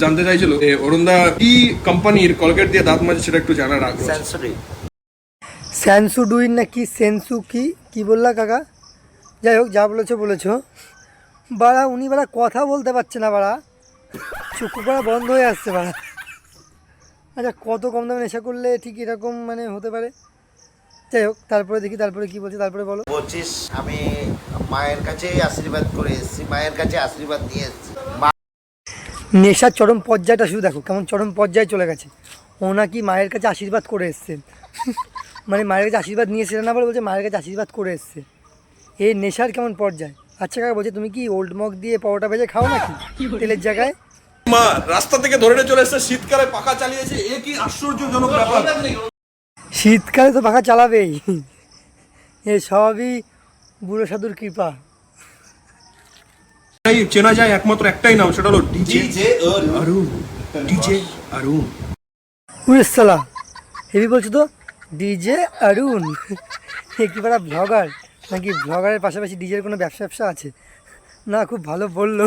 জানতে চাইছিল অরুণদা কি কোম্পানির কলগেট দিয়ে দাঁত মাজে সেটা একটু জানার আগ্রহ। স্যানসুডুইন না কি সেন্সু কি বললা কাকা? যাই হোক, যা বলেছো বাড়া, উনি বাড়া কথা বলতে পারছে না, বাড়া চক্ষু পড়া বন্ধ হয়ে আসছে বাড়া। আচ্ছা, কত কম দামে নেশা করলে ঠিক এরকম মানে হতে পারে? যাই হোক, তারপরে দেখি, তারপরে কি বলছে, তারপরে বলো। বলছিস আমি মায়ের কাছে আশীর্বাদ করে এসেছি, মায়ের কাছে আশীর্বাদ নিয়ে এসেছি। নেশার চরম পর্যায়টা শুধু দেখো কেমন চরম পর্যায়ে চলে গেছে। ও নাকি মায়ের কাছে আশীর্বাদ করে এসছে। মানে মায়ের কাছে আশীর্বাদ নিয়ে সেটা না বলে বলছে মায়ের কাছে আশীর্বাদ করে এসছে। এই নেশার কেমন পর্যায়। আচ্ছা কাকা, বলছে তুমি কি ওল্ড মগ দিয়ে পরোটা ভেজে খাও নাকি তেলের জায়গায়? মা রাস্তা থেকে ধরে চলে এসেছে, শীতকালে পাখা চালিয়েছে, এ কি আশ্চর্যজনক ব্যাপার। শীতকালে তো পাখা চালাবেই, এ সবই বুড়ো সাধুর কৃপা। এই চেনা যায় একমাত্র একটাই নাম, সেটা হলো ডিজে অরুণ। ডিজে অরুণ। উড়েসালা হেভি বলছো তো, ডিজে অরুণ। এ কি পারা ব্লগার নাকি? ব্লগারের পাশাপাশি ডিজের কোনো ব্যবসা আছে? না, খুব ভালো বললো।